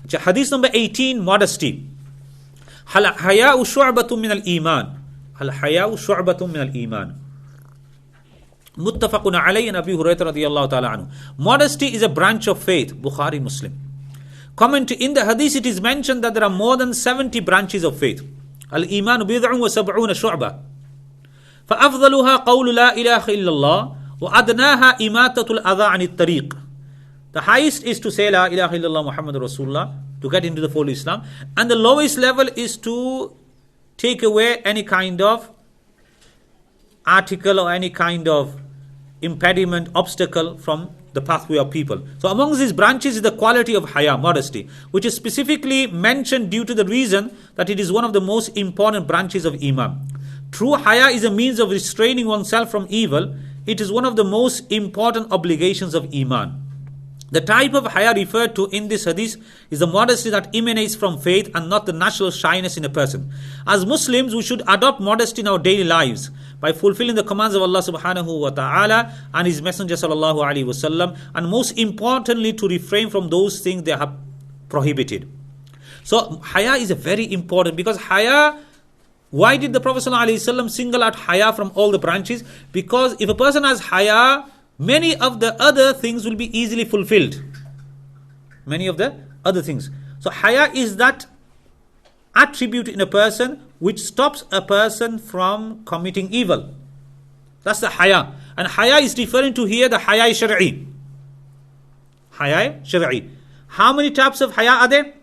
Hadith number 18, modesty. Hal haya'u shu'batun min al-iman. Hal haya'u shu'batun min al-iman. Muttafaqun alayhi and Abu Hurairah radiyallahu ta'ala anhu. Modesty is a branch of faith. Bukhari, Muslim. Comment in the hadith, it is mentioned that there are more than 70 branches of faith. Al-iman bid'un wa sab'una shu'bah. فأفضلها قول لا إله إلا الله وأدناها إماتة الأذى عن الطريق. The highest is to say La ilaha illallah Muhammad Rasulullah, to get into the fold of Islam. And the lowest level is to take away any kind of article or any kind of impediment, obstacle from the pathway of people. So amongst these branches is the quality of haya, modesty, which is specifically mentioned due to the reason that it is one of the most important branches of Iman. True haya is a means of restraining oneself from evil. It is one of the most important obligations of Iman. The type of haya referred to in this hadith is the modesty that emanates from faith and not the natural shyness in a person. As Muslims, we should adopt modesty in our daily lives by fulfilling the commands of Allah subhanahu wa ta'ala and His Messenger sallallahu alaihi wasallam, and most importantly to refrain from those things they have prohibited. So haya is a very important, because haya, why did the Prophet sallallahu alaihi wasallam single out haya from all the branches? Because if a person has haya, many of the other things will be easily fulfilled. Many of the other things. So haya is that attribute in a person which stops a person from committing evil. That's the haya. And haya is referring to here the haya shar'i. Haya shar'i. How many types of haya are there?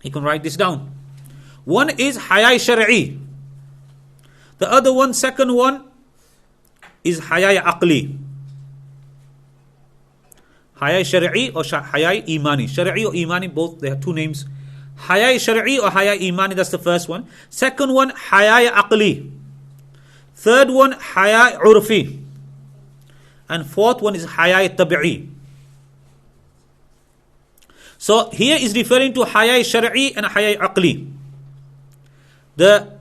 You can write this down. One is haya shar'i. The other one, second one, is haya aqli. Haya shar'i or haya imani. Shar'i or imani, both, they have two names. Haya shar'i or haya imani, that's the first one. Second one, haya aqli. Third one, haya urfi. And fourth one is haya tabi'i. So here is referring to haya shar'i and haya aqli. The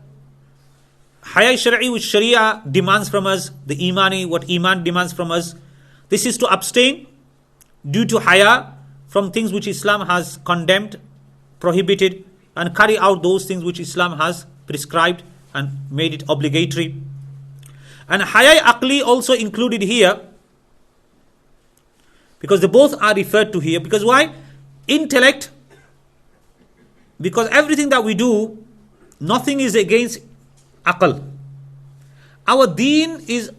haya shar'i which sharia demands from us, the imani, what iman demands from us, this is to abstain due to haya from things which Islam has condemned, prohibited, and carry out those things which Islam has prescribed and made it obligatory. And haya aqli also included here, because they both are referred to here. Because why? Intellect. Because everything that we do, nothing is against aql. Our deen is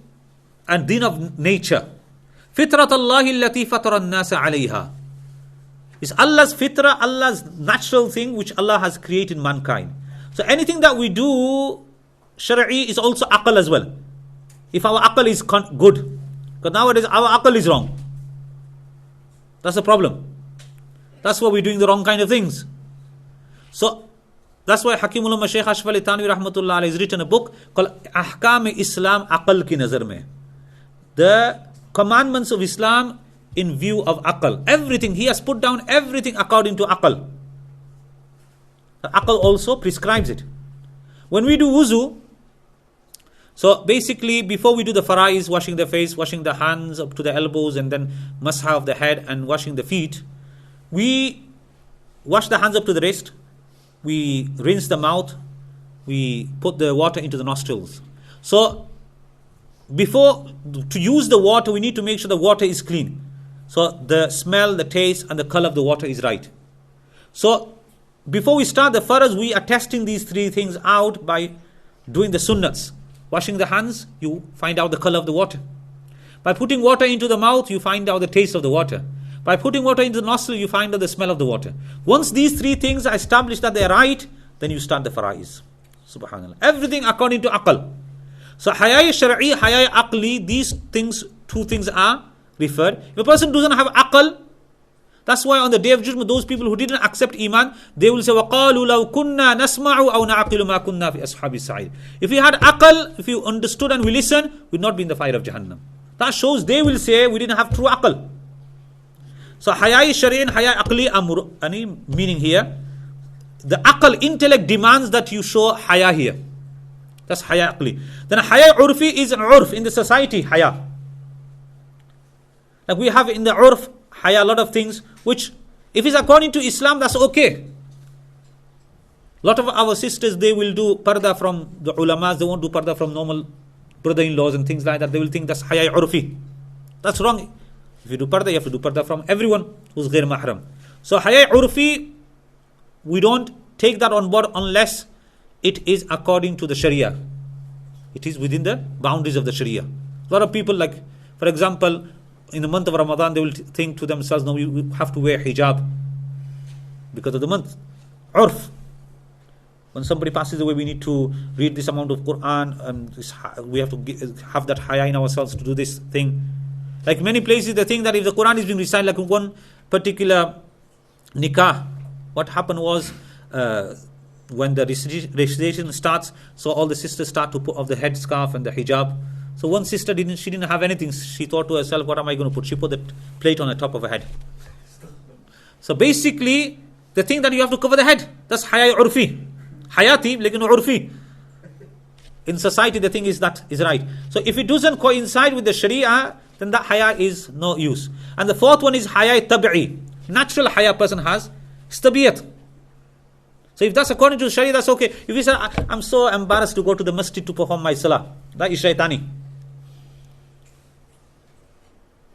a deen of nature. Fitrat Allahi allati fatara an-nasa alayha. It's Allah's fitrah, Allah's natural thing which Allah has created mankind. So anything that we do, shar'i, is also aql as well. If our aql is good. Because nowadays our aql is wrong. That's the problem. That's why we're doing the wrong kind of things. So that's why Hakim Ulama Shaykh Ashraf Ali Thanwi rahmatullah alayhi has written a book called Ahkam Islam Aql ki Nazar mein. The commandments of Islam in view of aql. Everything, he has put down everything according to aql. The aql also prescribes it. When we do wuzu, so basically before we do the fara'is, washing the face, washing the hands up to the elbows, and then masha of the head and washing the feet, we wash the hands up to the wrist, we rinse the mouth, we put the water into the nostrils. So before to use the water, we need to make sure the water is clean. So the smell, the taste, and the color of the water is right. So before we start the faraz, we are testing these three things out by doing the sunnats. Washing the hands, you find out the color of the water. By putting water into the mouth, you find out the taste of the water. By putting water into the nostril, you find out the smell of the water. Once these three things are established that they are right, then you start the fara'is. Subhanallah. Everything according to aql. So haya shar'i, haya aqli, these things, two things are referred. If a person doesn't have aql, that's why on the day of judgment, those people who didn't accept iman, they will say, وَقَالُوا لَوْ كُنَّا نَسْمَعُ أَوْ نَعْقِلُ مَا كُنَّا فِي أَصْحَابِ السَّعِيرِ. If we had aql, if we understood and we listened, we'd not be in the fire of Jahannam. That shows they will say we didn't have true aql. So haya shar'i and haya aqli are meaning here. The aql, intellect, demands that you show haya here. That's haya aqli. Then haya urfi is an urf in the society, haya. Like we have in the urf, haya, a lot of things which If it's according to Islam, that's okay. A lot of our sisters, they will do parda from the ulamas, they won't do parda from normal brother-in-laws and things like that. They will think that's haya urfi. That's wrong. If you do parda, you have to do parda from everyone who's ghair mahram. So haya urfi, we don't take that on board unless it is according to the Sharia. It is within the boundaries of the Sharia. A lot of people, like, for example, in the month of Ramadan, they will think to themselves, no, we have to wear hijab because of the month. Urf. When somebody passes away, we need to read this amount of Quran, and we have to have that haya in ourselves to do this thing. Like many places, they think that if the Quran is being recited, like one particular nikah, what happened was, when the recitation starts, so all the sisters start to put off the headscarf and the hijab. So one sister didn't have anything. She thought to herself, what am I going to put? She put the plate on the top of her head. So basically, they think that you have to cover the head. That's haya urfi. Hayati, lekin urfi. In society, the thing is that is right. So if it doesn't coincide with the Sharia, then that haya is no use. And the fourth one is haya tabi'i. Natural haya person has, it's tabiyat. So if that's according to Sharia, that's okay. If you say, I'm so embarrassed to go to the masjid to perform my salah, that is shaitani.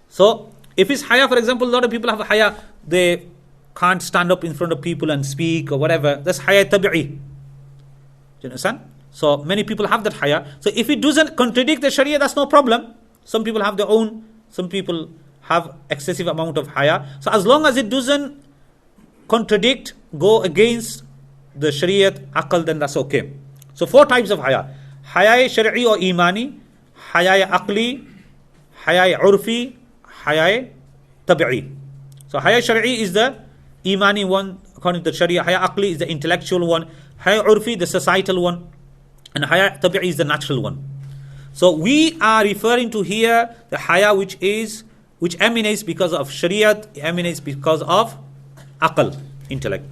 So if it's haya, for example, a lot of people have haya, they can't stand up in front of people and speak or whatever. That's haya tabi'i. Do you understand? So many people have that haya. So if it doesn't contradict the Sharia, that's no problem. Some people have their own, some people have excessive amount of haya. So as long as it doesn't contradict, go against the Shariat, aql, then that's okay. So 4 types of haya. Haya shari'i or imani, haya aqli, haya urfi, haya tabi'i. So haya shari'i is the imani one, according to the Sharia. Haya aqli is the intellectual one. Haya urfi, the societal one. And haya tabi'i is the natural one. So we are referring to here the haya which emanates because of Shariat, emanates because of aql, intellect.